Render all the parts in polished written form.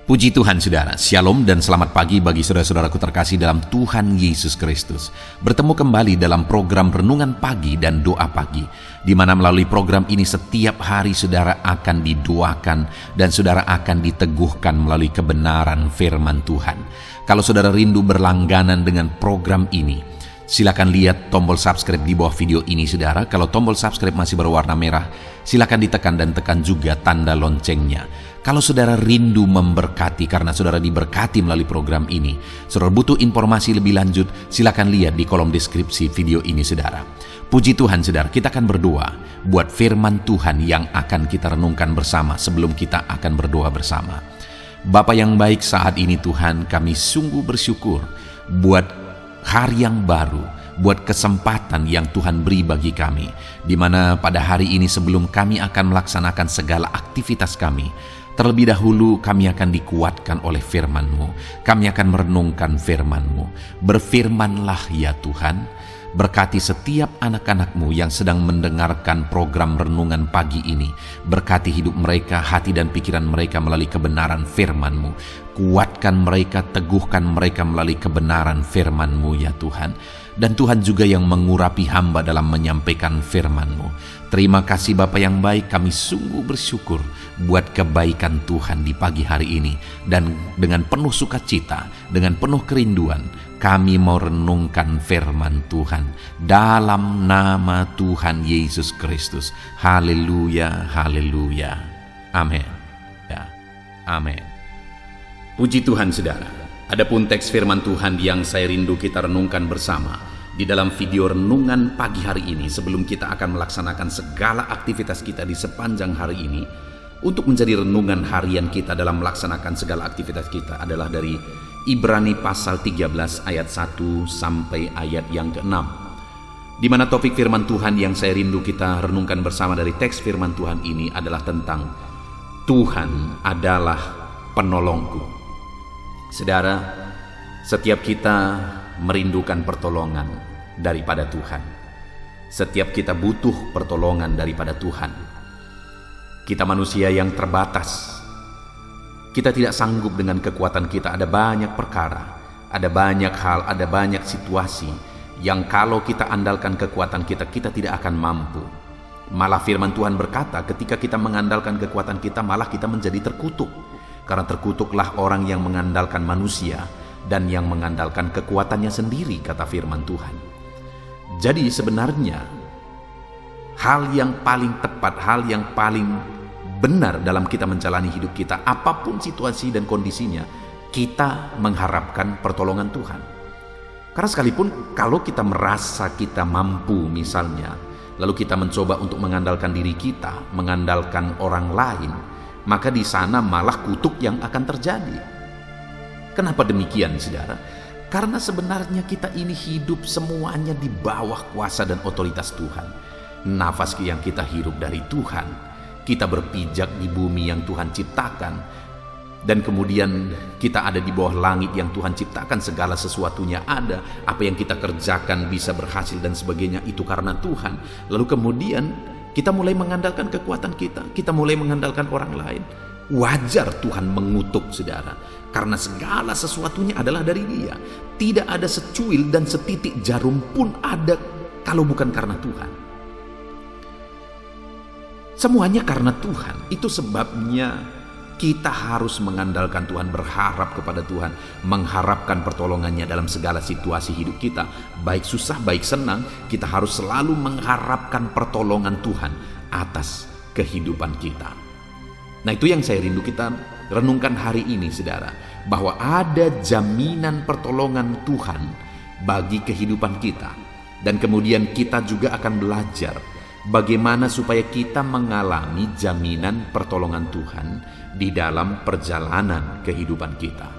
Puji Tuhan saudara, Shalom dan selamat pagi bagi saudara-saudaraku terkasih dalam Tuhan Yesus Kristus. Bertemu kembali dalam program Renungan Pagi dan Doa Pagi, di mana melalui program ini setiap hari saudara akan didoakan dan saudara akan diteguhkan melalui kebenaran firman Tuhan. Kalau saudara rindu berlangganan dengan program ini, silakan lihat tombol subscribe di bawah video ini saudara. Kalau tombol subscribe masih berwarna merah, silakan ditekan dan tekan juga tanda loncengnya. Kalau saudara rindu memberkati karena saudara diberkati melalui program ini, saudara butuh informasi lebih lanjut, silakan lihat di kolom deskripsi video ini saudara. Puji Tuhan saudara, kita akan berdoa buat firman Tuhan yang akan kita renungkan bersama sebelum kita akan berdoa bersama. Bapa yang baik, saat ini Tuhan kami sungguh bersyukur buat hari yang baru, buat kesempatan yang Tuhan beri bagi kami, di mana pada hari ini sebelum kami akan melaksanakan segala aktivitas kami, terlebih dahulu kami akan dikuatkan oleh firman-Mu. Kami akan merenungkan firman-Mu. Berfirmanlah ya Tuhan, berkati setiap anak-anak-Mu yang sedang mendengarkan program renungan pagi ini. Berkati hidup mereka, hati dan pikiran mereka melalui kebenaran firman-Mu. Kuatkan mereka, teguhkan mereka melalui kebenaran firman-Mu ya Tuhan. Dan Tuhan juga yang mengurapi hamba dalam menyampaikan firman-Mu. Terima kasih Bapa yang baik, kami sungguh bersyukur buat kebaikan Tuhan di pagi hari ini. Dan dengan penuh sukacita, dengan penuh kerinduan, kami mau renungkan firman Tuhan dalam nama Tuhan Yesus Kristus. Haleluya, haleluya. Amin. Ya, amin. Puji Tuhan saudara. Adapun teks firman Tuhan yang saya rindu kita renungkan bersama di dalam video renungan pagi hari ini, sebelum kita akan melaksanakan segala aktivitas kita di sepanjang hari ini, untuk menjadi renungan harian kita dalam melaksanakan segala aktivitas kita adalah dari Ibrani pasal 13 ayat 1 sampai ayat yang ke-6, di mana topik firman Tuhan yang saya rindu kita renungkan bersama dari teks firman Tuhan ini adalah tentang Tuhan adalah penolongku. Saudara, setiap kita merindukan pertolongan daripada Tuhan. Setiap kita butuh pertolongan daripada Tuhan. Kita manusia yang terbatas. Kita tidak sanggup dengan kekuatan kita. Ada banyak perkara, ada banyak hal, ada banyak situasi yang kalau kita andalkan kekuatan kita, kita tidak akan mampu. Malah firman Tuhan berkata, ketika kita mengandalkan kekuatan kita, malah kita menjadi terkutuk. Karena terkutuklah orang yang mengandalkan manusia dan yang mengandalkan kekuatannya sendiri, kata firman Tuhan. Jadi sebenarnya hal yang paling tepat, hal yang paling benar dalam kita menjalani hidup kita, apapun situasi dan kondisinya, kita mengharapkan pertolongan Tuhan. Karena sekalipun kalau kita merasa kita mampu misalnya, lalu kita mencoba untuk mengandalkan diri kita, mengandalkan orang lain, maka di sana malah kutuk yang akan terjadi. Kenapa demikian saudara? Karena sebenarnya kita ini hidup semuanya di bawah kuasa dan otoritas Tuhan. Nafas yang kita hirup dari Tuhan. Kita berpijak di bumi yang Tuhan ciptakan. Dan kemudian kita ada di bawah langit yang Tuhan ciptakan, segala sesuatunya ada. Apa yang kita kerjakan bisa berhasil dan sebagainya, itu karena Tuhan. Lalu kemudian kita mulai mengandalkan kekuatan kita, kita mulai mengandalkan orang lain. Wajar Tuhan mengutuk saudara, karena segala sesuatunya adalah dari Dia. Tidak ada secuil dan setitik jarum pun ada kalau bukan karena Tuhan. Semuanya karena Tuhan. Itu sebabnya kita harus mengandalkan Tuhan, berharap kepada Tuhan, mengharapkan pertolongannya dalam segala situasi hidup kita. Baik susah, baik senang, kita harus selalu mengharapkan pertolongan Tuhan atas kehidupan kita. Nah, itu yang saya rindu kita renungkan hari ini saudara, bahwa ada jaminan pertolongan Tuhan bagi kehidupan kita. Dan kemudian kita juga akan belajar bagaimana supaya kita mengalami jaminan pertolongan Tuhan di dalam perjalanan kehidupan kita.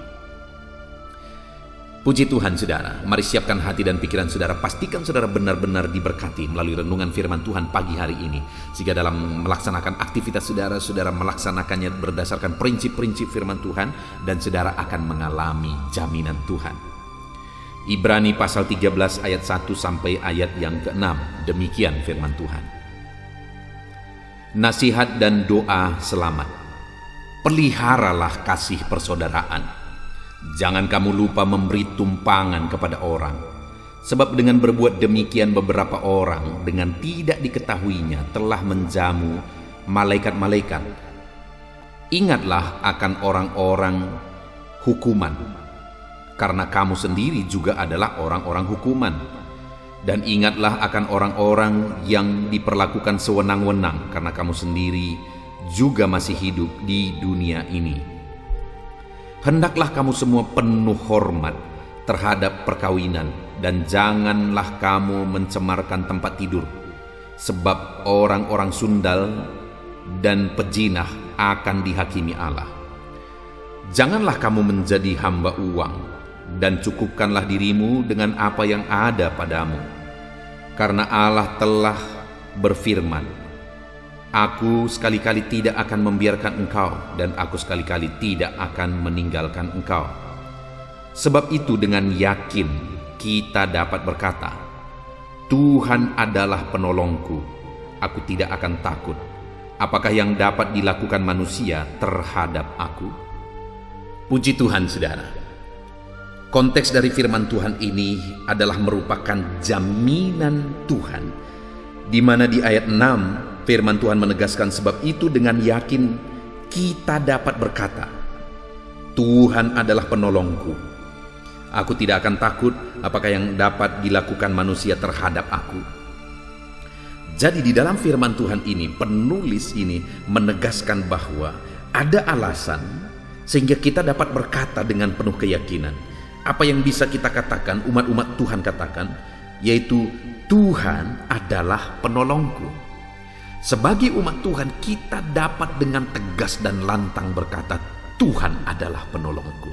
Puji Tuhan saudara, mari siapkan hati dan pikiran saudara, pastikan saudara benar-benar diberkati melalui renungan firman Tuhan pagi hari ini, sehingga dalam melaksanakan aktivitas saudara, saudara melaksanakannya berdasarkan prinsip-prinsip firman Tuhan, dan saudara akan mengalami jaminan Tuhan. Ibrani pasal 13 ayat 1 sampai ayat yang ke-6, demikian firman Tuhan. Nasihat dan doa selamat. Peliharalah kasih persaudaraan. Jangan kamu lupa memberi tumpangan kepada orang, sebab dengan berbuat demikian beberapa orang dengan tidak diketahuinya telah menjamu malaikat-malaikat. Ingatlah akan orang-orang hukuman, karena kamu sendiri juga adalah orang-orang hukuman. Dan ingatlah akan orang-orang yang diperlakukan sewenang-wenang, karena kamu sendiri juga masih hidup di dunia ini. Hendaklah kamu semua penuh hormat terhadap perkawinan, dan janganlah kamu mencemarkan tempat tidur, sebab orang-orang sundal dan pejinah akan dihakimi Allah. Janganlah kamu menjadi hamba uang, dan cukupkanlah dirimu dengan apa yang ada padamu, karena Allah telah berfirman, Aku sekali-kali tidak akan membiarkan engkau, dan aku sekali-kali tidak akan meninggalkan engkau. Sebab itu dengan yakin kita dapat berkata, Tuhan adalah penolongku, aku tidak akan takut. Apakah yang dapat dilakukan manusia terhadap aku? Puji Tuhan, saudara. Konteks dari firman Tuhan ini adalah merupakan jaminan Tuhan, di mana di ayat 6 firman Tuhan menegaskan, sebab itu dengan yakin kita dapat berkata, Tuhan adalah penolongku, aku tidak akan takut apakah yang dapat dilakukan manusia terhadap aku. Jadi di dalam firman Tuhan ini, penulis ini menegaskan bahwa ada alasan sehingga kita dapat berkata dengan penuh keyakinan. Apa yang bisa kita katakan, umat-umat Tuhan katakan, yaitu Tuhan adalah penolongku. Sebagai umat Tuhan, kita dapat dengan tegas dan lantang berkata, Tuhan adalah penolongku.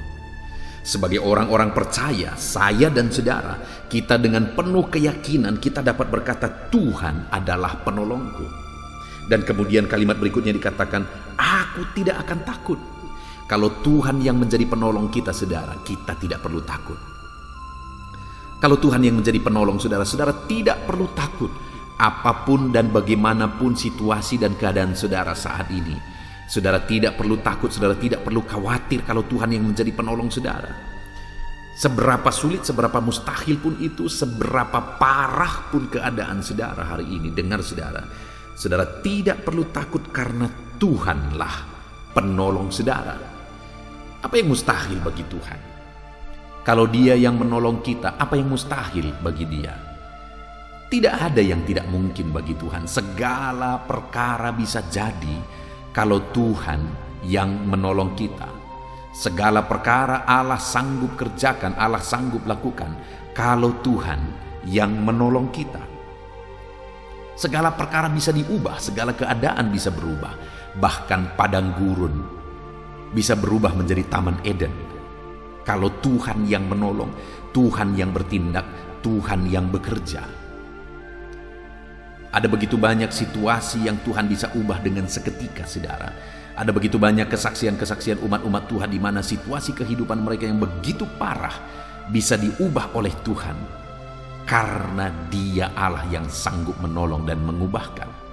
Sebagai orang-orang percaya, saya dan saudara, kita dengan penuh keyakinan kita dapat berkata, Tuhan adalah penolongku. Dan kemudian kalimat berikutnya dikatakan, aku tidak akan takut. Kalau Tuhan yang menjadi penolong kita, saudara, kita tidak perlu takut. Kalau Tuhan yang menjadi penolong saudara, saudara tidak perlu takut. Apapun dan bagaimanapun situasi dan keadaan saudara saat ini, saudara tidak perlu takut, saudara tidak perlu khawatir kalau Tuhan yang menjadi penolong saudara. Seberapa sulit, seberapa mustahil pun itu, seberapa parah pun keadaan saudara hari ini, dengar saudara, saudara tidak perlu takut karena Tuhanlah penolong saudara. Apa yang mustahil bagi Tuhan? Kalau Dia yang menolong kita, apa yang mustahil bagi Dia? Tidak ada yang tidak mungkin bagi Tuhan. Segala perkara bisa jadi kalau Tuhan yang menolong kita. Segala perkara Allah sanggup kerjakan, Allah sanggup lakukan kalau Tuhan yang menolong kita. Segala perkara bisa diubah, segala keadaan bisa berubah. Bahkan padang gurun bisa berubah menjadi Taman Eden. Kalau Tuhan yang menolong, Tuhan yang bertindak, Tuhan yang bekerja. Ada begitu banyak situasi yang Tuhan bisa ubah dengan seketika, saudara. Ada begitu banyak kesaksian-kesaksian umat-umat Tuhan di mana situasi kehidupan mereka yang begitu parah bisa diubah oleh Tuhan. Karena Dia Allah yang sanggup menolong dan mengubahkan.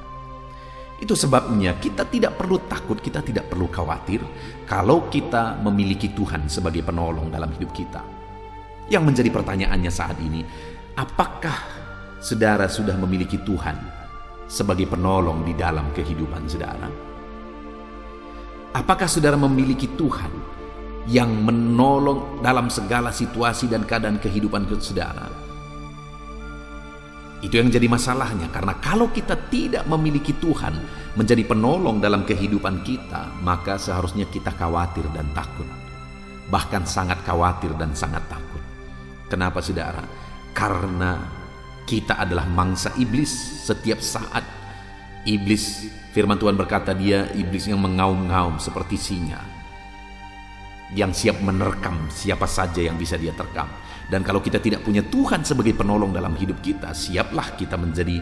Itu sebabnya kita tidak perlu takut, kita tidak perlu khawatir kalau kita memiliki Tuhan sebagai penolong dalam hidup kita. Yang menjadi pertanyaannya saat ini, apakah saudara sudah memiliki Tuhan sebagai penolong di dalam kehidupan saudara? Apakah saudara memiliki Tuhan yang menolong dalam segala situasi dan keadaan kehidupan saudara? Itu yang jadi masalahnya, karena kalau kita tidak memiliki Tuhan menjadi penolong dalam kehidupan kita, maka seharusnya kita khawatir dan takut. Bahkan sangat khawatir dan sangat takut. Kenapa saudara? Karena kita adalah mangsa iblis setiap saat. Iblis, firman Tuhan berkata, dia iblis yang mengaum-ngaum seperti singa, yang siap menerkam siapa saja yang bisa dia terkam. Dan kalau kita tidak punya Tuhan sebagai penolong dalam hidup kita, siaplah kita menjadi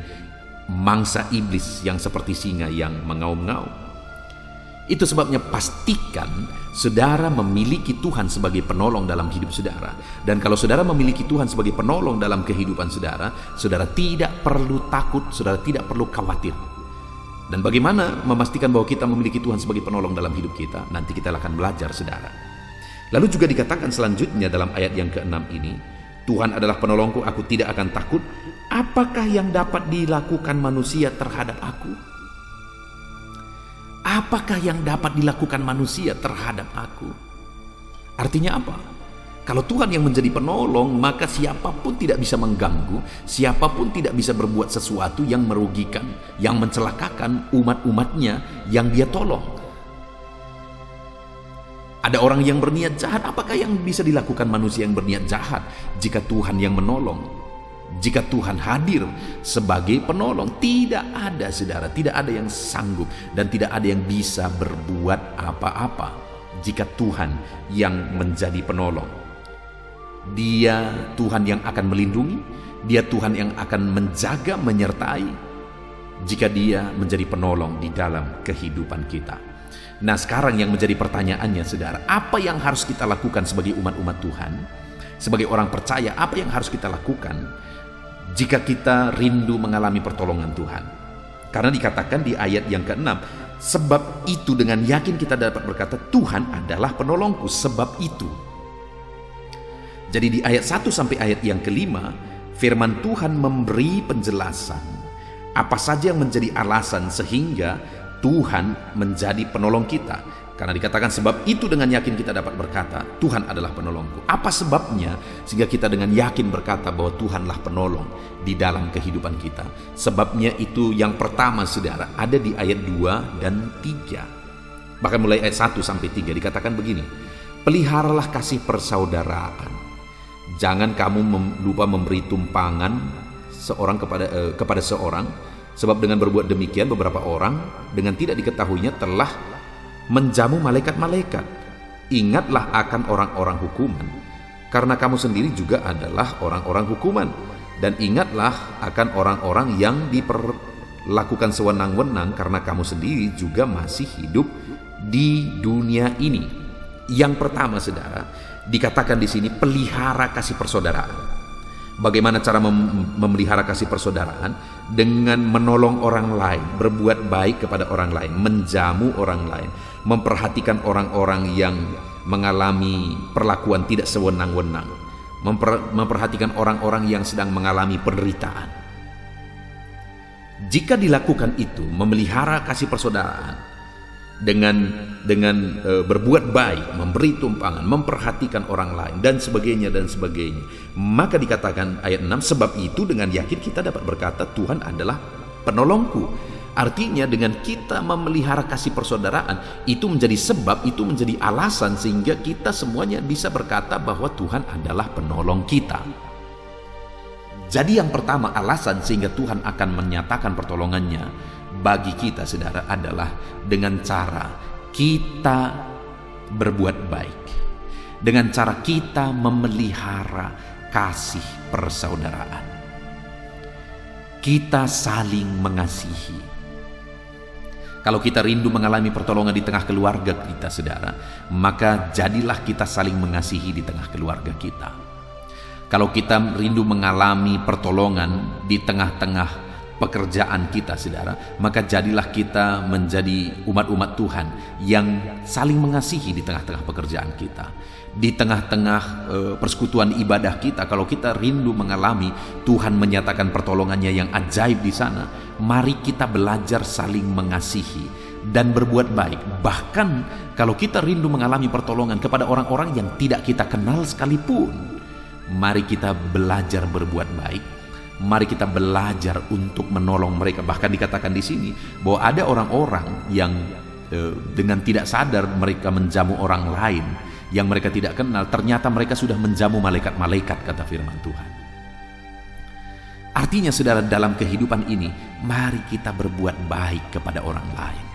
mangsa iblis yang seperti singa yang mengaum-ngaum. Itu sebabnya pastikan saudara memiliki Tuhan sebagai penolong dalam hidup saudara. Dan kalau saudara memiliki Tuhan sebagai penolong dalam kehidupan saudara, saudara tidak perlu takut, saudara tidak perlu khawatir. Dan bagaimana memastikan bahwa kita memiliki Tuhan sebagai penolong dalam hidup kita? Nanti kita akan belajar, saudara. Lalu juga dikatakan selanjutnya dalam ayat yang ke-6 ini, Tuhan adalah penolongku, aku tidak akan takut. Apakah yang dapat dilakukan manusia terhadap aku? Apakah yang dapat dilakukan manusia terhadap aku? Artinya apa? Kalau Tuhan yang menjadi penolong, maka siapapun tidak bisa mengganggu, siapapun tidak bisa berbuat sesuatu yang merugikan, yang mencelakakan umat-umatnya yang dia tolong. Ada orang yang berniat jahat, apakah yang bisa dilakukan manusia yang berniat jahat jika Tuhan yang menolong? Jika Tuhan hadir sebagai penolong, tidak ada, saudara, tidak ada yang sanggup dan tidak ada yang bisa berbuat apa-apa jika Tuhan yang menjadi penolong. Dia Tuhan yang akan melindungi, Dia Tuhan yang akan menjaga, menyertai jika Dia menjadi penolong di dalam kehidupan kita. Nah, sekarang yang menjadi pertanyaannya, saudara, apa yang harus kita lakukan sebagai umat-umat Tuhan, sebagai orang percaya? Apa yang harus kita lakukan jika kita rindu mengalami pertolongan Tuhan? Karena dikatakan di ayat yang ke-6, sebab itu dengan yakin kita dapat berkata, Tuhan adalah penolongku, sebab itu. Jadi di ayat 1 sampai ayat yang ke-5, firman Tuhan memberi penjelasan apa saja yang menjadi alasan sehingga Tuhan menjadi penolong kita. Karena dikatakan sebab itu dengan yakin kita dapat berkata, Tuhan adalah penolongku. Apa sebabnya sehingga kita dengan yakin berkata bahwa Tuhanlah penolong di dalam kehidupan kita? Sebabnya itu yang pertama, saudara, ada di ayat 2 dan 3. Bahkan mulai ayat 1 sampai 3 dikatakan begini, peliharalah kasih persaudaraan. Jangan kamu lupa memberi tumpangan seorang kepada seorang, sebab dengan berbuat demikian beberapa orang dengan tidak diketahuinya telah menjamu malaikat-malaikat. Ingatlah akan orang-orang hukuman, karena kamu sendiri juga adalah orang-orang hukuman. Dan ingatlah akan orang-orang yang diperlakukan sewenang-wenang, karena kamu sendiri juga masih hidup di dunia ini. Yang pertama, saudara, dikatakan di sini pelihara kasih persaudaraan. Bagaimana cara memelihara kasih persaudaraan? Dengan menolong orang lain, berbuat baik kepada orang lain, menjamu orang lain, memperhatikan orang-orang yang mengalami perlakuan tidak sewenang-wenang, memperhatikan orang-orang yang sedang mengalami penderitaan. Jika dilakukan itu, memelihara kasih persaudaraan, dengan berbuat baik, memberi tumpangan, memperhatikan orang lain, dan sebagainya, maka dikatakan ayat 6, sebab itu dengan yakin kita dapat berkata, Tuhan adalah penolongku. Artinya dengan kita memelihara kasih persaudaraan, itu menjadi sebab, itu menjadi alasan sehingga kita semuanya bisa berkata bahwa Tuhan adalah penolong kita. Jadi yang pertama, alasan sehingga Tuhan akan menyatakan pertolongannya bagi kita, saudara, adalah dengan cara kita berbuat baik, dengan cara kita memelihara kasih persaudaraan. Kita saling mengasihi. Kalau kita rindu mengalami pertolongan di tengah keluarga kita, saudara, maka jadilah kita saling mengasihi di tengah keluarga kita. Kalau kita rindu mengalami pertolongan di tengah-tengah pekerjaan kita, saudara, maka jadilah kita menjadi umat-umat Tuhan yang saling mengasihi di tengah-tengah pekerjaan kita, di tengah-tengah persekutuan ibadah kita. Kalau kita rindu mengalami Tuhan menyatakan pertolongannya yang ajaib di sana, mari kita belajar saling mengasihi dan berbuat baik. Bahkan kalau kita rindu mengalami pertolongan kepada orang-orang yang tidak kita kenal sekalipun, mari kita belajar berbuat baik. Mari kita belajar untuk menolong mereka. Bahkan dikatakan di sini bahwa ada orang-orang yang dengan tidak sadar mereka menjamu orang lain yang mereka tidak kenal. Ternyata mereka sudah menjamu malaikat-malaikat, kata firman Tuhan. Artinya, saudara, dalam kehidupan ini mari kita berbuat baik kepada orang lain.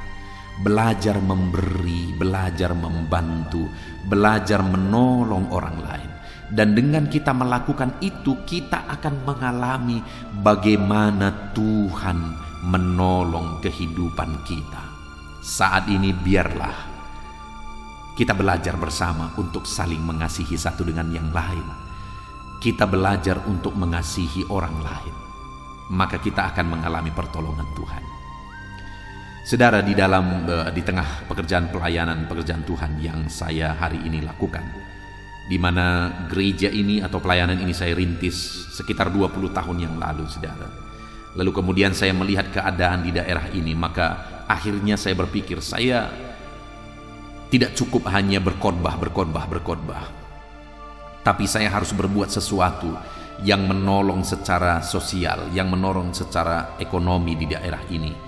Belajar memberi, belajar membantu, belajar menolong orang lain. Dan dengan kita melakukan itu, kita akan mengalami bagaimana Tuhan menolong kehidupan kita. Saat ini biarlah kita belajar bersama untuk saling mengasihi satu dengan yang lain. Kita belajar untuk mengasihi orang lain, maka kita akan mengalami pertolongan Tuhan. Saudara, di tengah pekerjaan pekerjaan Tuhan yang saya hari ini lakukan, di mana gereja ini atau pelayanan ini saya rintis sekitar 20 tahun yang lalu, saudara. Lalu kemudian saya melihat keadaan di daerah ini, maka akhirnya saya berpikir saya tidak cukup hanya berkhotbah, tapi saya harus berbuat sesuatu yang menolong secara sosial, yang menolong secara ekonomi di daerah ini,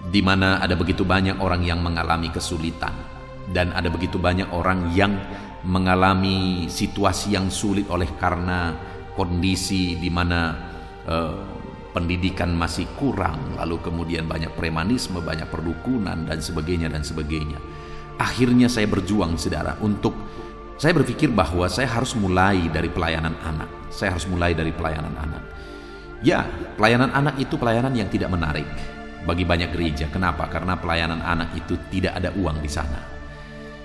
di mana ada begitu banyak orang yang mengalami kesulitan dan ada begitu banyak orang yang mengalami situasi yang sulit oleh karena kondisi di mana pendidikan masih kurang, lalu kemudian banyak premanisme, banyak perdukunan dan sebagainya dan sebagainya. Akhirnya saya berjuang, saudara, saya berpikir bahwa saya harus mulai dari pelayanan anak. Saya harus mulai dari pelayanan anak. Ya, pelayanan anak itu pelayanan yang tidak menarik bagi banyak gereja. Kenapa? Karena pelayanan anak itu tidak ada uang di sana.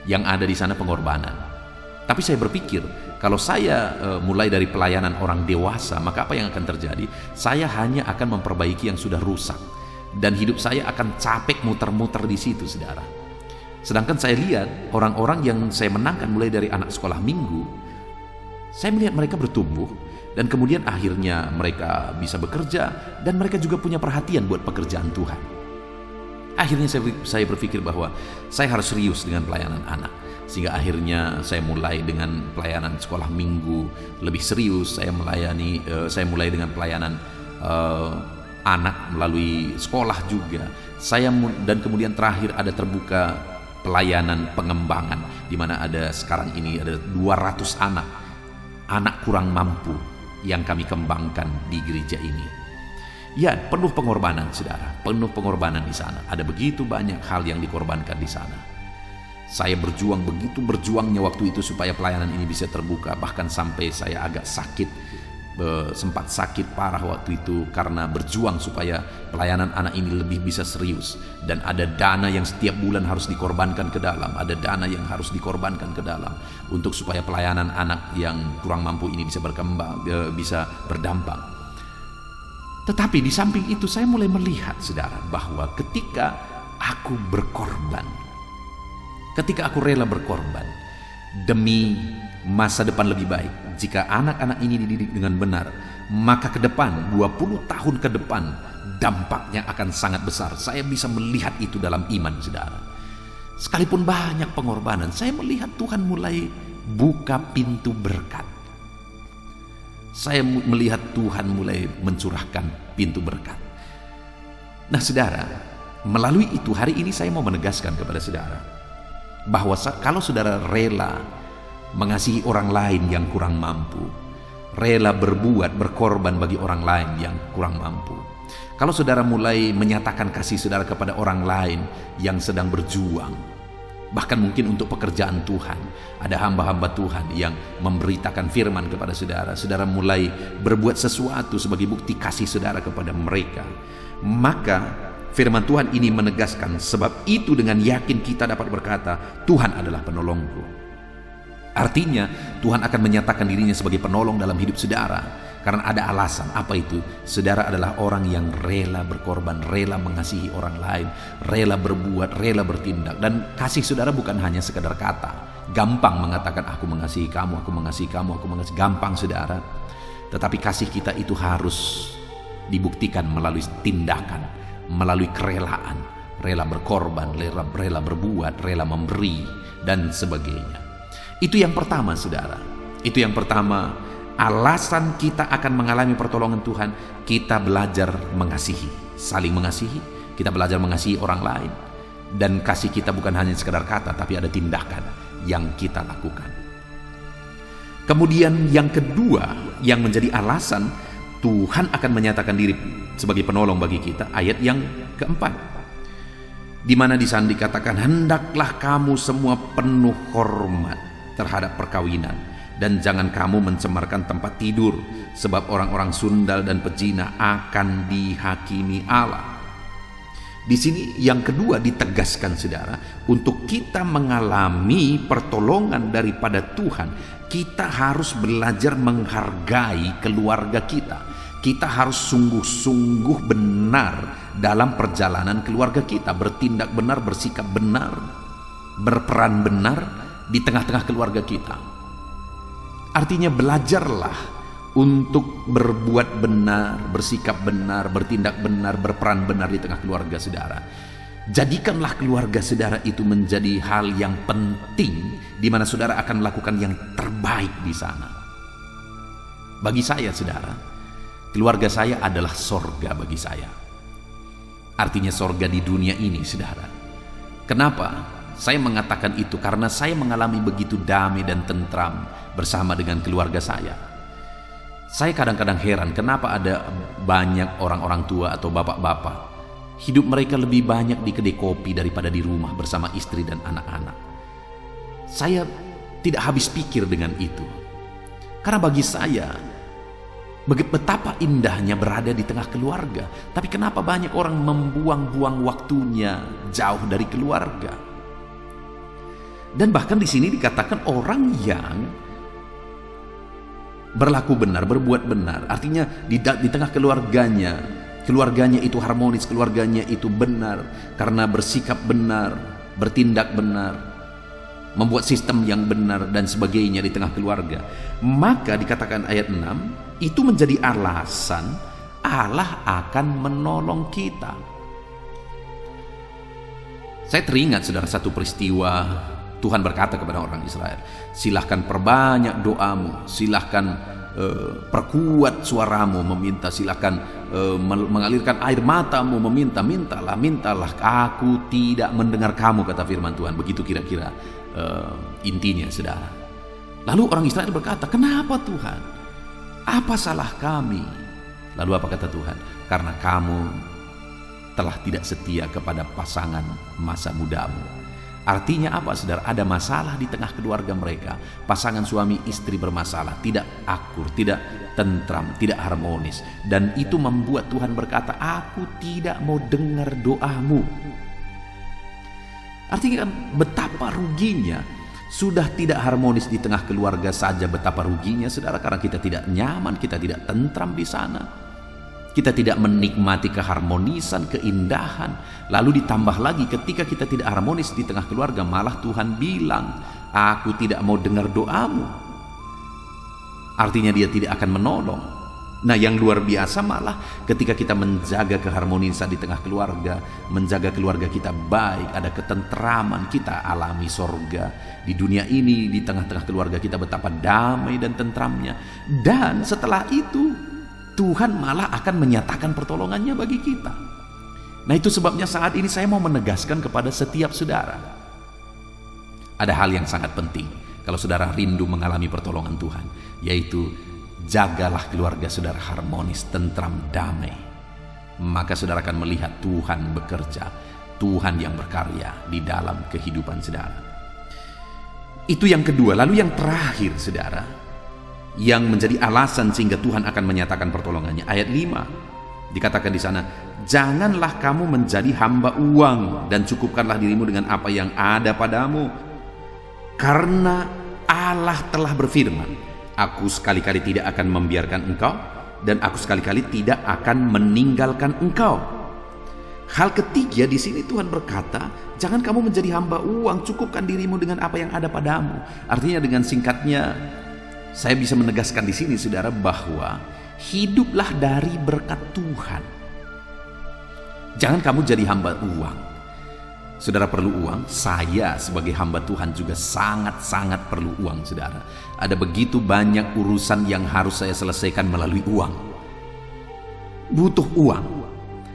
Yang ada di sana pengorbanan. Tapi saya berpikir, kalau saya mulai dari pelayanan orang dewasa, maka apa yang akan terjadi? Saya hanya akan memperbaiki yang sudah rusak. Dan hidup saya akan capek muter-muter di situ, saudara. Sedangkan saya lihat orang-orang yang saya menangkan mulai dari anak sekolah minggu, saya melihat mereka bertumbuh dan kemudian akhirnya mereka bisa bekerja dan mereka juga punya perhatian buat pekerjaan Tuhan. Akhirnya saya berpikir bahwa saya harus serius dengan pelayanan anak, sehingga akhirnya saya mulai dengan pelayanan sekolah minggu lebih serius. Saya mulai dengan pelayanan anak melalui sekolah juga. Dan kemudian terakhir ada terbuka pelayanan pengembangan, di mana ada sekarang ini ada 200 anak kurang mampu yang kami kembangkan di gereja ini. Ya, penuh pengorbanan, saudara, penuh pengorbanan di sana. Ada begitu banyak hal yang dikorbankan di sana. Saya berjuang, begitu berjuangnya waktu itu supaya pelayanan ini bisa terbuka, bahkan sampai saya agak sempat sakit parah waktu itu karena berjuang supaya pelayanan anak ini lebih bisa serius. Dan ada dana yang setiap bulan harus dikorbankan ke dalam, ada dana yang harus dikorbankan ke dalam untuk supaya pelayanan anak yang kurang mampu ini bisa berkembang, bisa berdampak. Tetapi di samping itu saya mulai melihat, saudara, bahwa ketika aku berkorban, ketika aku rela berkorban demi masa depan lebih baik, jika anak-anak ini dididik dengan benar, maka ke depan 20 tahun ke depan dampaknya akan sangat besar. Saya bisa melihat itu dalam iman, saudara. Sekalipun banyak pengorbanan, saya melihat Tuhan mulai buka pintu berkat. Saya melihat Tuhan mulai mencurahkan pintu berkat. Nah, saudara, melalui itu hari ini saya mau menegaskan kepada saudara bahwa kalau saudara rela mengasihi orang lain yang kurang mampu, rela berkorban bagi orang lain yang kurang mampu, kalau saudara mulai menyatakan kasih saudara kepada orang lain yang sedang berjuang, bahkan mungkin untuk pekerjaan Tuhan, ada hamba-hamba Tuhan yang memberitakan firman kepada saudara, saudara mulai berbuat sesuatu sebagai bukti kasih saudara kepada mereka, maka firman Tuhan ini menegaskan, sebab itu dengan yakin kita dapat berkata, Tuhan adalah penolongku. Artinya Tuhan akan menyatakan dirinya sebagai penolong dalam hidup saudara, karena ada alasan. Apa itu? Saudara adalah orang yang rela berkorban, rela mengasihi orang lain, rela berbuat, rela bertindak. Dan kasih saudara bukan hanya sekedar kata. Gampang mengatakan aku mengasihi kamu, aku mengasihi kamu, aku mengasihi. Gampang, saudara. Tetapi kasih kita itu harus dibuktikan melalui tindakan, melalui kerelaan, rela berkorban, rela berbuat, rela memberi dan sebagainya. Itu yang pertama, saudara. Itu yang pertama, alasan kita akan mengalami pertolongan Tuhan, kita belajar mengasihi, saling mengasihi, kita belajar mengasihi orang lain. Dan kasih kita bukan hanya sekedar kata, tapi ada tindakan yang kita lakukan. Kemudian yang kedua yang menjadi alasan Tuhan akan menyatakan diri sebagai penolong bagi kita, ayat yang keempat, di mana di sana dikatakan, hendaklah kamu semua penuh hormat terhadap perkawinan, dan jangan kamu mencemarkan tempat tidur, sebab orang-orang sundal dan pezina akan dihakimi Allah. Di sini yang kedua ditegaskan, saudara, untuk kita mengalami pertolongan daripada Tuhan, kita harus belajar menghargai keluarga kita. Kita harus sungguh-sungguh benar dalam perjalanan keluarga kita, bertindak benar, bersikap benar, berperan benar di tengah-tengah keluarga kita. Artinya belajarlah untuk berbuat benar, bersikap benar, bertindak benar, berperan benar di tengah keluarga saudara. Jadikanlah keluarga saudara itu menjadi hal yang penting, di mana saudara akan melakukan yang terbaik di sana. Bagi saya saudara, keluarga saya adalah sorga bagi saya. Artinya sorga di dunia ini saudara. Kenapa saya mengatakan itu? Karena saya mengalami begitu damai dan tentram bersama dengan keluarga saya. Saya kadang-kadang heran kenapa ada banyak orang-orang tua atau bapak-bapak hidup mereka lebih banyak di kedai kopi daripada di rumah bersama istri dan anak-anak. Saya tidak habis pikir dengan itu. Karena bagi saya betapa indahnya berada di tengah keluarga. Tapi kenapa banyak orang membuang-buang waktunya jauh dari keluarga? Dan bahkan di sini dikatakan orang yang berlaku benar, berbuat benar. Artinya di tengah keluarganya itu harmonis, keluarganya itu benar karena bersikap benar, bertindak benar, membuat sistem yang benar dan sebagainya di tengah keluarga. Maka dikatakan ayat 6, itu menjadi alasan Allah akan menolong kita. Saya teringat saudara satu peristiwa. Tuhan berkata kepada orang Israel, silahkan perbanyak doamu, silahkan perkuat suaramu meminta, silahkan mengalirkan air matamu meminta, mintalah, aku tidak mendengar kamu, kata firman Tuhan. Begitu kira-kira intinya saudara. Lalu orang Israel berkata, kenapa Tuhan? Apa salah kami? Lalu apa kata Tuhan? Karena kamu telah tidak setia kepada pasangan masa mudamu. Artinya apa saudara? Ada masalah di tengah keluarga mereka. Pasangan suami istri bermasalah, tidak akur, tidak tentram, tidak harmonis. Dan itu membuat Tuhan berkata, aku tidak mau dengar doamu. Artinya kan betapa ruginya. Sudah tidak harmonis di tengah keluarga saja, betapa ruginya saudara, karena kita tidak nyaman, kita tidak tentram di sana. Kita tidak menikmati keharmonisan, keindahan. Lalu ditambah lagi ketika kita tidak harmonis di tengah keluarga, malah Tuhan bilang, aku tidak mau dengar doamu. Artinya dia tidak akan menolong. Nah, yang luar biasa malah ketika kita menjaga keharmonisan di tengah keluarga, menjaga keluarga kita baik, ada ketentraman, kita alami sorga di dunia ini, di tengah-tengah keluarga kita betapa damai dan tentramnya. Dan setelah itu Tuhan malah akan menyatakan pertolongannya bagi kita. Nah, itu sebabnya saat ini saya mau menegaskan kepada setiap saudara. Ada hal yang sangat penting kalau saudara rindu mengalami pertolongan Tuhan, yaitu jagalah keluarga saudara harmonis, tentram, damai. Maka saudara akan melihat Tuhan bekerja, Tuhan yang berkarya di dalam kehidupan saudara. Itu yang kedua. Lalu yang terakhir saudara, yang menjadi alasan sehingga Tuhan akan menyatakan pertolongannya. Ayat 5 dikatakan di sana, janganlah kamu menjadi hamba uang dan cukupkanlah dirimu dengan apa yang ada padamu, karena Allah telah berfirman, aku sekali-kali tidak akan membiarkan engkau dan aku sekali-kali tidak akan meninggalkan engkau. Hal ketiga di sini Tuhan berkata, jangan kamu menjadi hamba uang, cukupkan dirimu dengan apa yang ada padamu. Artinya dengan singkatnya, saya bisa menegaskan di sini saudara bahwa hiduplah dari berkat Tuhan. Jangan kamu jadi hamba uang. Saudara perlu uang, saya sebagai hamba Tuhan juga sangat-sangat perlu uang saudara. Ada begitu banyak urusan yang harus saya selesaikan melalui uang. Butuh uang.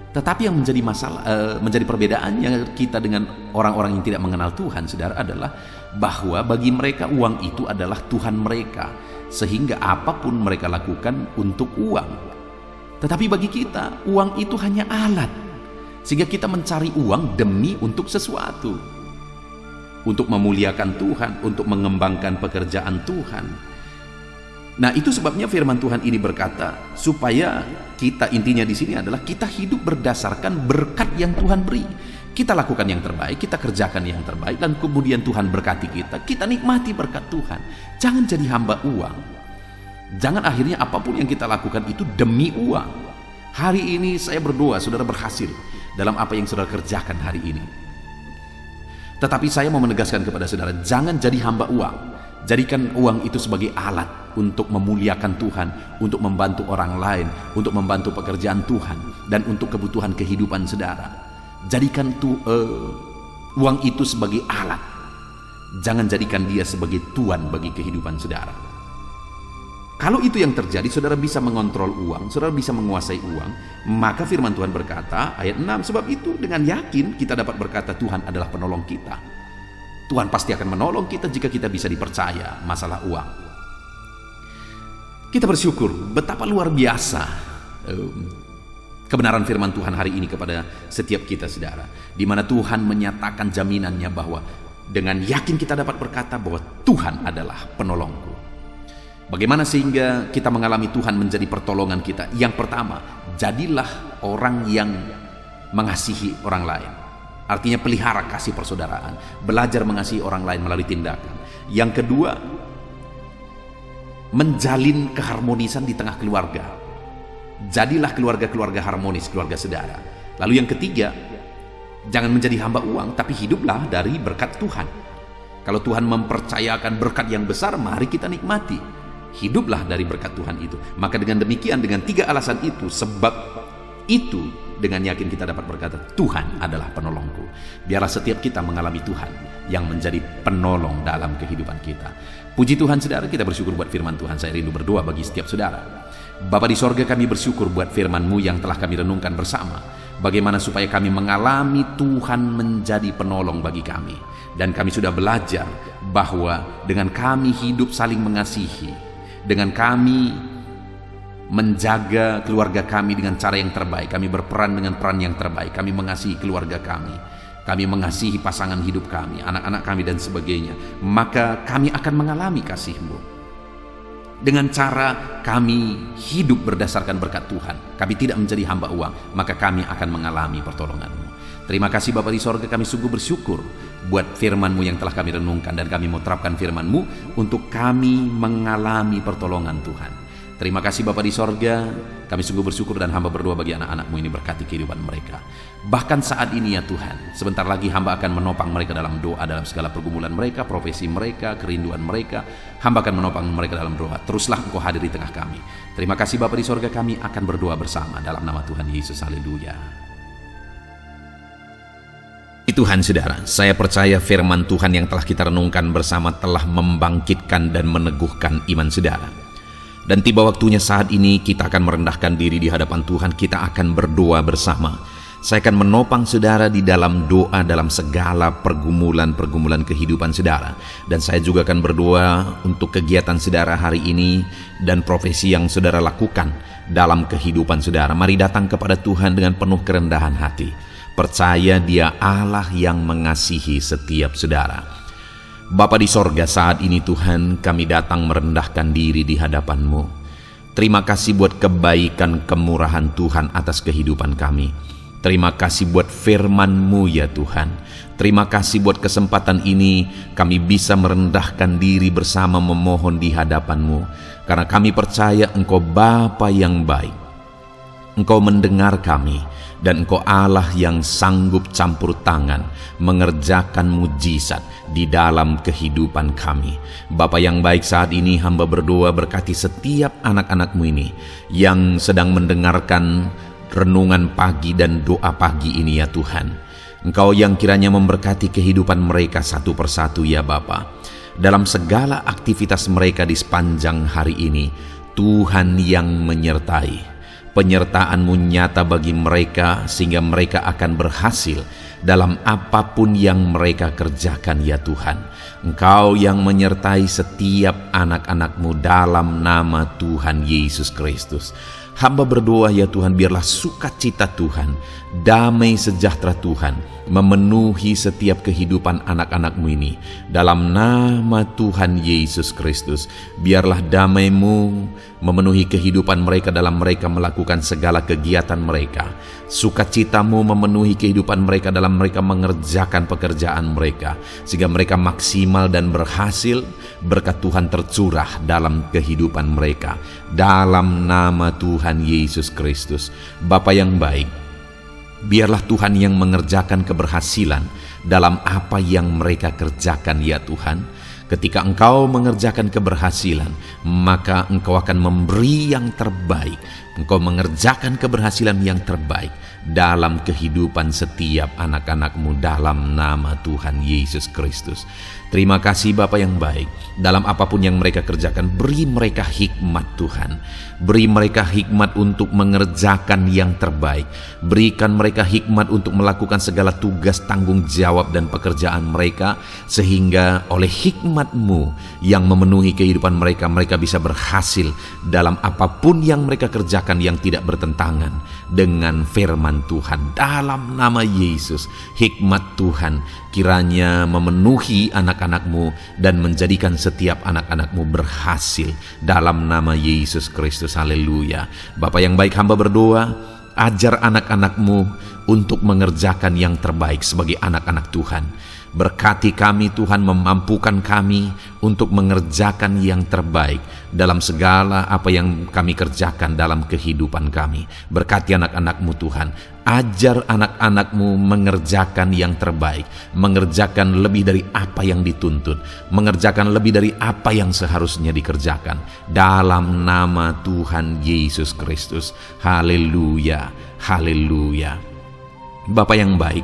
Tetapi yang menjadi masalah, menjadi perbedaannya kita dengan orang-orang yang tidak mengenal Tuhan, saudara, adalah bahwa bagi mereka uang itu adalah Tuhan mereka, sehingga apapun mereka lakukan untuk uang. Tetapi bagi kita, uang itu hanya alat, sehingga kita mencari uang demi untuk sesuatu, untuk memuliakan Tuhan, untuk mengembangkan pekerjaan Tuhan. Nah, itu sebabnya firman Tuhan ini berkata supaya kita, intinya di sini adalah kita hidup berdasarkan berkat yang Tuhan beri. Kita lakukan yang terbaik, kita kerjakan yang terbaik, dan kemudian Tuhan berkati kita nikmati berkat Tuhan. Jangan jadi hamba uang. Jangan akhirnya apapun yang kita lakukan itu demi uang. Hari ini saya berdoa saudara berhasil dalam apa yang saudara kerjakan hari ini. Tetapi saya mau menegaskan kepada saudara, jangan jadi hamba uang. Jadikan uang itu sebagai alat untuk memuliakan Tuhan, untuk membantu orang lain, untuk membantu pekerjaan Tuhan, dan untuk kebutuhan kehidupan saudara. Jadikan uang itu sebagai alat. Jangan jadikan dia sebagai tuan bagi kehidupan saudara. Kalau itu yang terjadi, saudara bisa mengontrol uang, saudara bisa menguasai uang, maka firman Tuhan berkata, ayat 6, sebab itu dengan yakin kita dapat berkata Tuhan adalah penolong kita. Tuhan pasti akan menolong kita jika kita bisa dipercaya masalah uang. Kita bersyukur betapa luar biasa kebenaran firman Tuhan hari ini kepada setiap kita saudara, di mana Tuhan menyatakan jaminannya bahwa dengan yakin kita dapat berkata bahwa Tuhan adalah penolongku. Bagaimana sehingga kita mengalami Tuhan menjadi pertolongan kita? Yang pertama, jadilah orang yang mengasihi orang lain. Artinya pelihara kasih persaudaraan, belajar mengasihi orang lain melalui tindakan. Yang kedua, menjalin keharmonisan di tengah keluarga. Jadilah keluarga-keluarga harmonis, keluarga saudara. Lalu yang ketiga, jangan menjadi hamba uang, tapi hiduplah dari berkat Tuhan. Kalau Tuhan mempercayakan berkat yang besar, mari kita nikmati. Hiduplah dari berkat Tuhan itu. Maka dengan demikian, dengan 3 alasan itu, sebab itu, dengan yakin kita dapat berkata, Tuhan adalah penolongku. Biarlah setiap kita mengalami Tuhan yang menjadi penolong dalam kehidupan kita. Puji Tuhan saudara, kita bersyukur buat firman Tuhan. Saya rindu berdoa bagi setiap saudara. Bapa di sorga, kami bersyukur buat firman-Mu yang telah kami renungkan bersama. Bagaimana supaya kami mengalami Tuhan menjadi penolong bagi kami. Dan kami sudah belajar bahwa dengan kami hidup saling mengasihi, dengan kami menjaga keluarga kami dengan cara yang terbaik, kami berperan dengan peran yang terbaik, kami mengasihi keluarga kami mengasihi pasangan hidup kami, anak-anak kami dan sebagainya, maka kami akan mengalami kasih-Mu. Dengan cara kami hidup berdasarkan berkat Tuhan, kami tidak menjadi hamba uang, maka kami akan mengalami pertolongan-Mu. Terima kasih Bapa di sorga, kami sungguh bersyukur buat firman-Mu yang telah kami renungkan, dan kami mau terapkan firman-Mu untuk kami mengalami pertolongan Tuhan. Terima kasih Bapa di sorga, kami sungguh bersyukur dan hamba berdoa bagi anak-anak-Mu ini, berkati kehidupan mereka. Bahkan saat ini ya Tuhan, sebentar lagi hamba akan menopang mereka dalam doa, dalam segala pergumulan mereka, profesi mereka, kerinduan mereka. Hamba akan menopang mereka dalam doa. Teruslah Engkau hadir di tengah kami. Terima kasih Bapa di sorga, kami akan berdoa bersama dalam nama Tuhan Yesus. Haleluya. Tuhan saudara, saya percaya firman Tuhan yang telah kita renungkan bersama telah membangkitkan dan meneguhkan iman saudara. Dan tiba waktunya saat ini kita akan merendahkan diri di hadapan Tuhan, kita akan berdoa bersama. Saya akan menopang saudara di dalam doa dalam segala pergumulan-pergumulan kehidupan saudara. Dan saya juga akan berdoa untuk kegiatan saudara hari ini dan profesi yang saudara lakukan dalam kehidupan saudara. Mari datang kepada Tuhan dengan penuh kerendahan hati. Percaya Dia Allah yang mengasihi setiap saudara. Bapa di sorga, saat ini Tuhan kami datang merendahkan diri di hadapan-Mu. Terima kasih buat kebaikan kemurahan Tuhan atas kehidupan kami. Terima kasih buat firman-Mu ya Tuhan. Terima kasih buat kesempatan ini kami bisa merendahkan diri bersama memohon di hadapan-Mu. Karena kami percaya Engkau Bapa yang baik. Engkau mendengar kami, dan Engkau Allah yang sanggup campur tangan mengerjakan mujizat di dalam kehidupan kami. Bapa yang baik, saat ini hamba berdoa berkati setiap anak-anak-Mu ini yang sedang mendengarkan renungan pagi dan doa pagi ini ya Tuhan. Engkau yang kiranya memberkati kehidupan mereka satu persatu ya Bapa. Dalam segala aktivitas mereka di sepanjang hari ini, Tuhan yang menyertai. Penyertaan-Mu nyata bagi mereka sehingga mereka akan berhasil dalam apapun yang mereka kerjakan ya Tuhan. Engkau yang menyertai setiap anak-anak-Mu dalam nama Tuhan Yesus Kristus. Hamba berdoa ya Tuhan, biarlah sukacita Tuhan, damai sejahtera Tuhan memenuhi setiap kehidupan anak-anak-Mu ini. Dalam nama Tuhan Yesus Kristus, biarlah damai-Mu memenuhi kehidupan mereka dalam mereka melakukan segala kegiatan mereka. Sukacita-Mu memenuhi kehidupan mereka dalam mereka mengerjakan pekerjaan mereka, sehingga mereka maksimal dan berhasil. Berkat Tuhan tercurah dalam kehidupan mereka. Dalam nama Tuhan Tuhan Yesus Kristus. Bapa yang baik, biarlah Tuhan yang mengerjakan keberhasilan dalam apa yang mereka kerjakan ya Tuhan. Ketika Engkau mengerjakan keberhasilan, maka Engkau akan memberi yang terbaik. Engkau mengerjakan keberhasilan yang terbaik dalam kehidupan setiap anak-anak-Mu dalam nama Tuhan Yesus Kristus. Terima kasih Bapa yang baik. Dalam apapun yang mereka kerjakan, beri mereka hikmat Tuhan. Beri mereka hikmat untuk mengerjakan yang terbaik. Berikan mereka hikmat untuk melakukan segala tugas, tanggung jawab dan pekerjaan mereka, sehingga oleh hikmat-Mu yang memenuhi kehidupan mereka, mereka bisa berhasil dalam apapun yang mereka kerjakan yang tidak bertentangan dengan firman Tuhan. Dalam nama Yesus, hikmat Tuhan kiranya memenuhi anak-anak-Mu dan menjadikan setiap anak-anak-Mu berhasil dalam nama Yesus Kristus. Haleluya. Bapa yang baik, hamba berdoa, ajar anak-anak-Mu untuk mengerjakan yang terbaik sebagai anak-anak Tuhan. Berkati kami Tuhan, memampukan kami untuk mengerjakan yang terbaik dalam segala apa yang kami kerjakan dalam kehidupan kami. Berkati anak-anak-Mu Tuhan, ajar anak-anak-Mu mengerjakan yang terbaik, mengerjakan lebih dari apa yang dituntut, mengerjakan lebih dari apa yang seharusnya dikerjakan. Dalam nama Tuhan Yesus Kristus. Haleluya, haleluya. Bapa yang baik,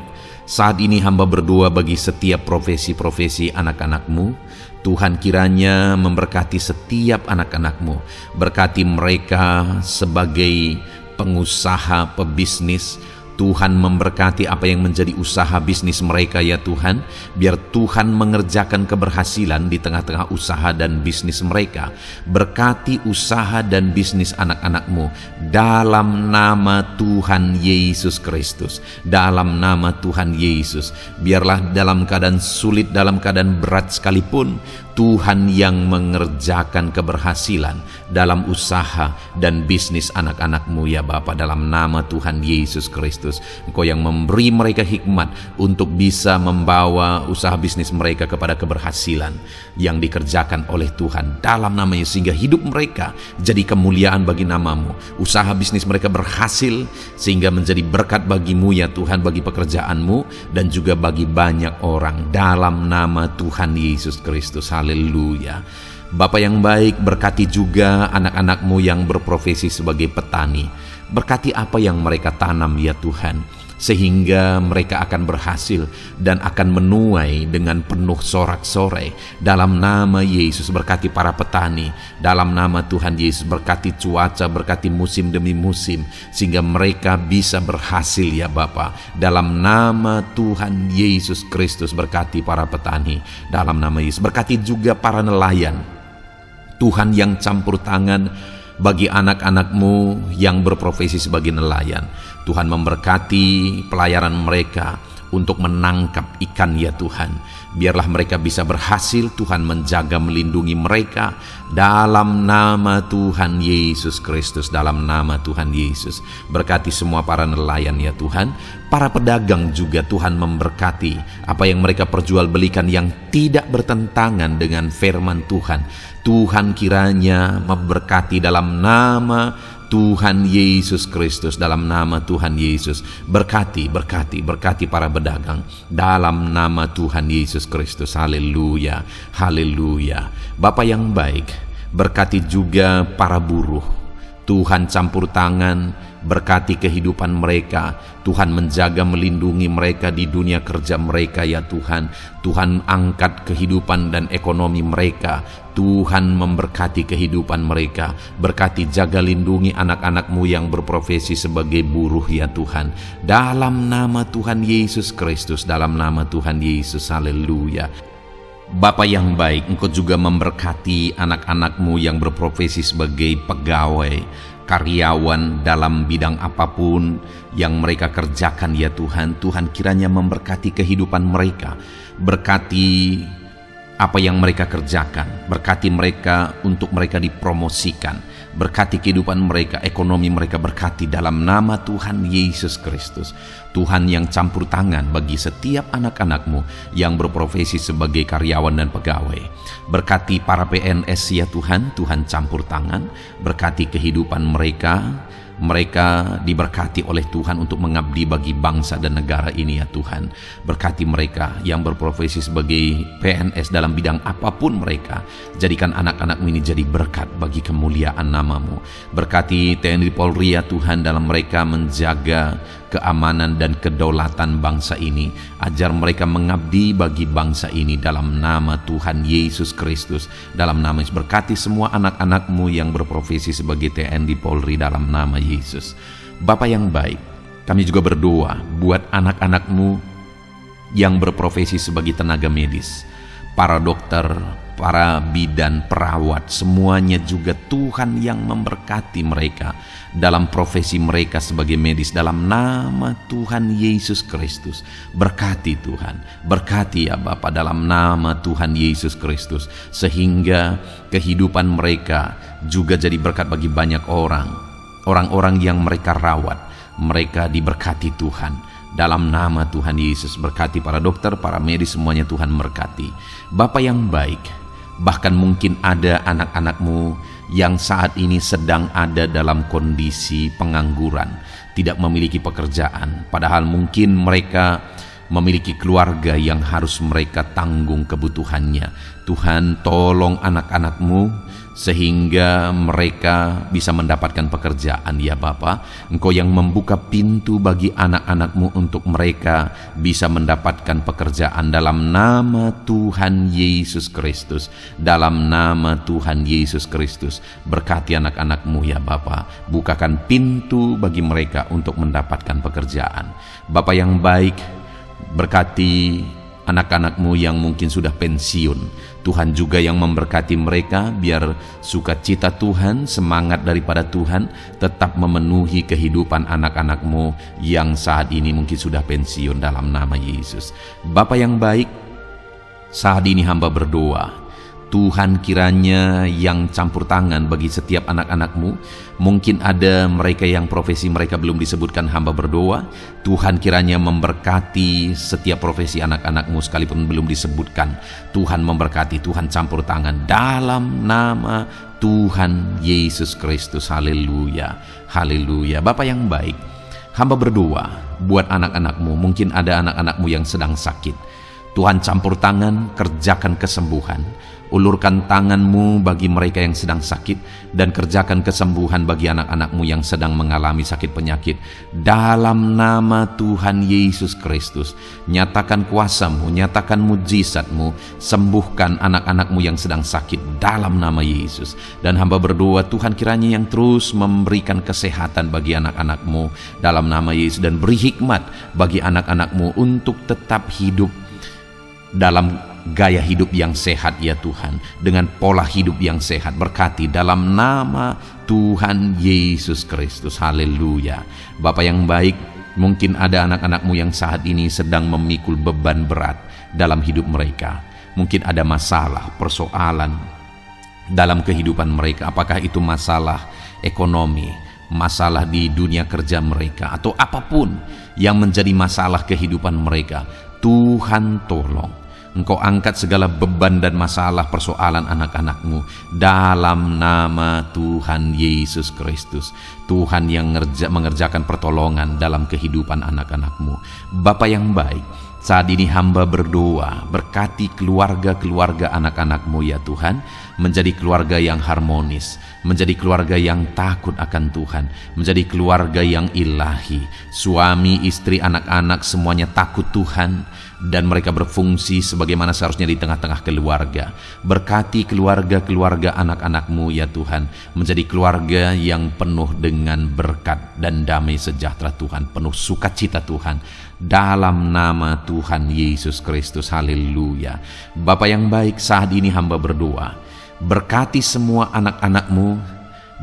saat ini hamba berdoa bagi setiap profesi-profesi anak-anak-Mu. Tuhan kiranya memberkati setiap anak-anak-Mu. Berkati mereka sebagai pengusaha, pebisnis. Tuhan memberkati apa yang menjadi usaha bisnis mereka ya Tuhan. Biar Tuhan mengerjakan keberhasilan di tengah-tengah usaha dan bisnis mereka. Berkati usaha dan bisnis anak-anak-Mu dalam nama Tuhan Yesus Kristus. Dalam nama Tuhan Yesus. Biarlah dalam keadaan sulit, dalam keadaan berat sekalipun, Tuhan yang mengerjakan keberhasilan dalam usaha dan bisnis anak-anak-Mu ya Bapa, dalam nama Tuhan Yesus Kristus. Engkau yang memberi mereka hikmat untuk bisa membawa usaha bisnis mereka kepada keberhasilan yang dikerjakan oleh Tuhan dalam nama-Nya, sehingga hidup mereka jadi kemuliaan bagi nama-Mu. Usaha bisnis mereka berhasil sehingga menjadi berkat bagi-Mu ya Tuhan, bagi pekerjaan-Mu dan juga bagi banyak orang dalam nama Tuhan Yesus Kristus. Haleluya. Bapa yang baik, berkati juga anak-anak-Mu yang berprofesi sebagai petani. Berkati apa yang mereka tanam ya Tuhan, sehingga mereka akan berhasil dan akan menuai dengan penuh sorak-sorai. Dalam nama Yesus, berkati para petani. Dalam nama Tuhan Yesus, berkati cuaca, berkati musim demi musim, sehingga mereka bisa berhasil ya Bapa. Dalam nama Tuhan Yesus Kristus, berkati para petani. Dalam nama Yesus, berkati juga para nelayan. Tuhan yang campur tangan bagi anak-anak-Mu yang berprofesi sebagai nelayan. Tuhan memberkati pelayaran mereka untuk menangkap ikan ya Tuhan. Biarlah mereka bisa berhasil. Tuhan menjaga, melindungi mereka dalam nama Tuhan Yesus Kristus. Dalam nama Tuhan Yesus, berkati semua para nelayan ya Tuhan. Para pedagang juga Tuhan memberkati apa yang mereka perjualbelikan yang tidak bertentangan dengan firman Tuhan. Tuhan kiranya memberkati dalam nama Tuhan Yesus Kristus. Dalam nama Tuhan Yesus, berkati para pedagang dalam nama Tuhan Yesus Kristus. Haleluya, haleluya. Bapa yang baik, berkati juga para buruh. Tuhan campur tangan, berkati kehidupan mereka. Tuhan menjaga, melindungi mereka di dunia kerja mereka ya Tuhan. Tuhan angkat kehidupan dan ekonomi mereka. Tuhan memberkati kehidupan mereka. Berkati, jaga, lindungi anak-anak-Mu yang berprofesi sebagai buruh ya Tuhan. Dalam nama Tuhan Yesus Kristus. Dalam nama Tuhan Yesus. Haleluya. Bapa yang baik, Engkau juga memberkati anak-anak-Mu yang berprofesi sebagai pegawai, karyawan dalam bidang apapun yang mereka kerjakan ya Tuhan. Tuhan kiranya memberkati kehidupan mereka. Berkati apa yang mereka kerjakan. Berkati mereka untuk mereka dipromosikan. Berkati kehidupan mereka, ekonomi mereka, berkati dalam nama Tuhan Yesus Kristus. Tuhan yang campur tangan bagi setiap anak-anak-Mu yang berprofesi sebagai karyawan dan pegawai. Berkati para PNS ya Tuhan. Tuhan campur tangan, berkati kehidupan mereka Mereka diberkati oleh Tuhan untuk mengabdi bagi bangsa dan negara ini ya Tuhan. Berkati mereka yang berprofesi sebagai PNS dalam bidang apapun mereka. Jadikan anak-anakmu ini jadi berkat bagi kemuliaan nama-Mu. Berkati TNI Polri ya Tuhan dalam mereka menjaga keamanan dan kedaulatan bangsa ini. Ajar mereka mengabdi bagi bangsa ini dalam nama Tuhan Yesus Kristus. Dalam nama Yesus, berkati semua anak-anak-Mu yang berprofesi sebagai TNI Polri dalam nama Yesus. Bapa yang baik, kami juga berdoa buat anak-anak-Mu yang berprofesi sebagai tenaga medis, para dokter, para bidan, perawat, semuanya juga Tuhan yang memberkati mereka dalam profesi mereka sebagai medis dalam nama Tuhan Yesus Kristus. Berkati Tuhan, berkati ya Bapa dalam nama Tuhan Yesus Kristus, sehingga kehidupan mereka juga jadi berkat bagi banyak orang-orang yang mereka rawat. Mereka diberkati Tuhan. Dalam nama Tuhan Yesus, berkati para dokter, para medis, semuanya Tuhan berkati. Bapa yang baik, bahkan mungkin ada anak-anak-Mu yang saat ini sedang ada dalam kondisi pengangguran, tidak memiliki pekerjaan, padahal mungkin mereka memiliki keluarga yang harus mereka tanggung kebutuhannya. Tuhan, tolong anak-anak-Mu sehingga mereka bisa mendapatkan pekerjaan ya Bapa. Engkau yang membuka pintu bagi anak-anak-Mu untuk mereka bisa mendapatkan pekerjaan dalam nama Tuhan Yesus Kristus. Dalam nama Tuhan Yesus Kristus, berkati anak-anak-Mu ya Bapa. Bukakan pintu bagi mereka untuk mendapatkan pekerjaan. Bapa yang baik, berkati anak-anak-Mu yang mungkin sudah pensiun. Tuhan juga yang memberkati mereka, biar sukacita Tuhan, semangat daripada Tuhan tetap memenuhi kehidupan anak-anak-Mu yang saat ini mungkin sudah pensiun dalam nama Yesus. Bapa yang baik, saat ini hamba berdoa, Tuhan kiranya yang campur tangan bagi setiap anak-anak-Mu. Mungkin ada mereka yang profesi mereka belum disebutkan, hamba berdoa Tuhan kiranya memberkati setiap profesi anak-anak-Mu sekalipun belum disebutkan. Tuhan memberkati, Tuhan campur tangan dalam nama Tuhan Yesus Kristus. Haleluya, haleluya. Bapa yang baik, hamba berdoa buat anak-anak-Mu. Mungkin ada anak-anak-Mu yang sedang sakit. Tuhan campur tangan, kerjakan kesembuhan. Ulurkan tangan-Mu bagi mereka yang sedang sakit, dan kerjakan kesembuhan bagi anak-anak-Mu yang sedang mengalami sakit penyakit. Dalam nama Tuhan Yesus Kristus, nyatakan kuasa-Mu, nyatakan mujizat-Mu, sembuhkan anak-anak-Mu yang sedang sakit dalam nama Yesus. Dan hamba berdoa Tuhan kiranya yang terus memberikan kesehatan bagi anak-anak-Mu dalam nama Yesus, dan beri hikmat bagi anak-anak-Mu untuk tetap hidup dalam gaya hidup yang sehat ya Tuhan, dengan pola hidup yang sehat. Berkati dalam nama Tuhan Yesus Kristus. Haleluya. Bapa yang baik, mungkin ada anak-anak-Mu yang saat ini sedang memikul beban berat dalam hidup mereka. Mungkin ada masalah, persoalan dalam kehidupan mereka. Apakah itu masalah ekonomi, masalah di dunia kerja mereka, atau apapun yang menjadi masalah kehidupan mereka. Tuhan tolong, Engkau angkat segala beban dan masalah persoalan anak-anak-Mu dalam nama Tuhan Yesus Kristus. Tuhan yang mengerjakan pertolongan dalam kehidupan anak-anak-Mu. Bapa yang baik, saat ini hamba berdoa, berkati keluarga-keluarga anak-anak-Mu ya Tuhan, menjadi keluarga yang harmonis, menjadi keluarga yang takut akan Tuhan, menjadi keluarga yang ilahi. Suami, istri, anak-anak semuanya takut Tuhan, dan mereka berfungsi sebagaimana seharusnya di tengah-tengah keluarga. Berkati keluarga-keluarga anak-anak-Mu ya Tuhan, menjadi keluarga yang penuh dengan berkat dan damai sejahtera Tuhan, penuh sukacita Tuhan, dalam nama Tuhan Yesus Kristus. Haleluya. Bapa yang baik, saat ini hamba berdoa, berkati semua anak-anak-Mu,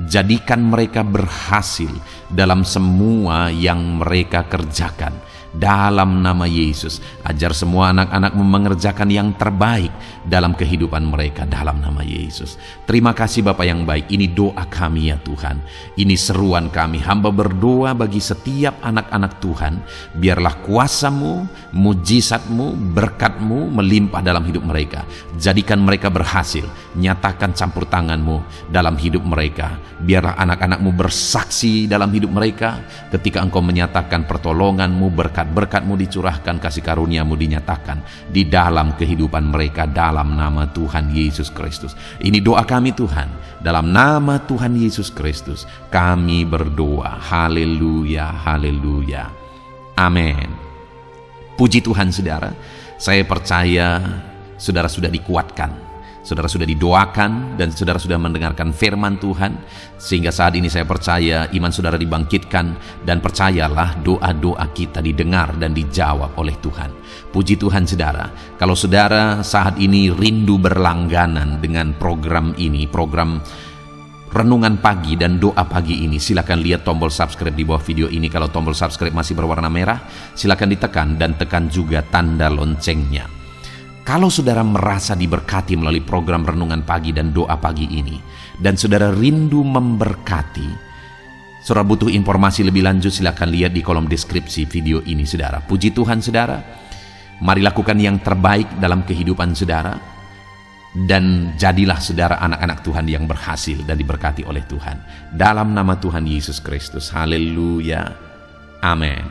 jadikan mereka berhasil dalam semua yang mereka kerjakan. dalam nama Yesus. Ajar semua anak-anak-Mu mengerjakan yang terbaik dalam kehidupan mereka dalam nama Yesus. Terima kasih Bapa yang baik. Ini doa kami ya Tuhan. Ini seruan kami. Hamba berdoa bagi setiap anak-anak Tuhan. Biarlah kuasa-Mu, mujizat-Mu, berkat-Mu melimpah dalam hidup mereka. Jadikan mereka berhasil. Nyatakan campur tangan-Mu dalam hidup mereka. Biarlah anak-anak-Mu bersaksi dalam hidup mereka ketika Engkau menyatakan pertolongan-Mu, berkat-berkat-Mu dicurahkan, kasih karunia-Mu dinyatakan di dalam kehidupan mereka dalam nama Tuhan Yesus Kristus. Ini doa kami Tuhan, dalam nama Tuhan Yesus Kristus kami berdoa. Haleluya, haleluya, amin. Puji Tuhan saudara, saya percaya saudara sudah dikuatkan, saudara sudah didoakan, dan saudara sudah mendengarkan firman Tuhan, sehingga saat ini saya percaya iman saudara dibangkitkan, dan percayalah doa-doa kita didengar dan dijawab oleh Tuhan. Puji Tuhan saudara, kalau saudara saat ini rindu berlangganan dengan program ini, program Renungan Pagi dan Doa Pagi ini, silakan lihat tombol subscribe di bawah video ini. Kalau tombol subscribe masih berwarna merah, silakan ditekan dan tekan juga tanda loncengnya. Kalau saudara merasa diberkati melalui program Renungan Pagi dan Doa Pagi ini, dan saudara rindu memberkati, saudara butuh informasi lebih lanjut, silakan lihat di kolom deskripsi video ini saudara. Puji Tuhan saudara, mari lakukan yang terbaik dalam kehidupan saudara, dan jadilah saudara anak-anak Tuhan yang berhasil dan diberkati oleh Tuhan. Dalam nama Tuhan Yesus Kristus, haleluya, amin.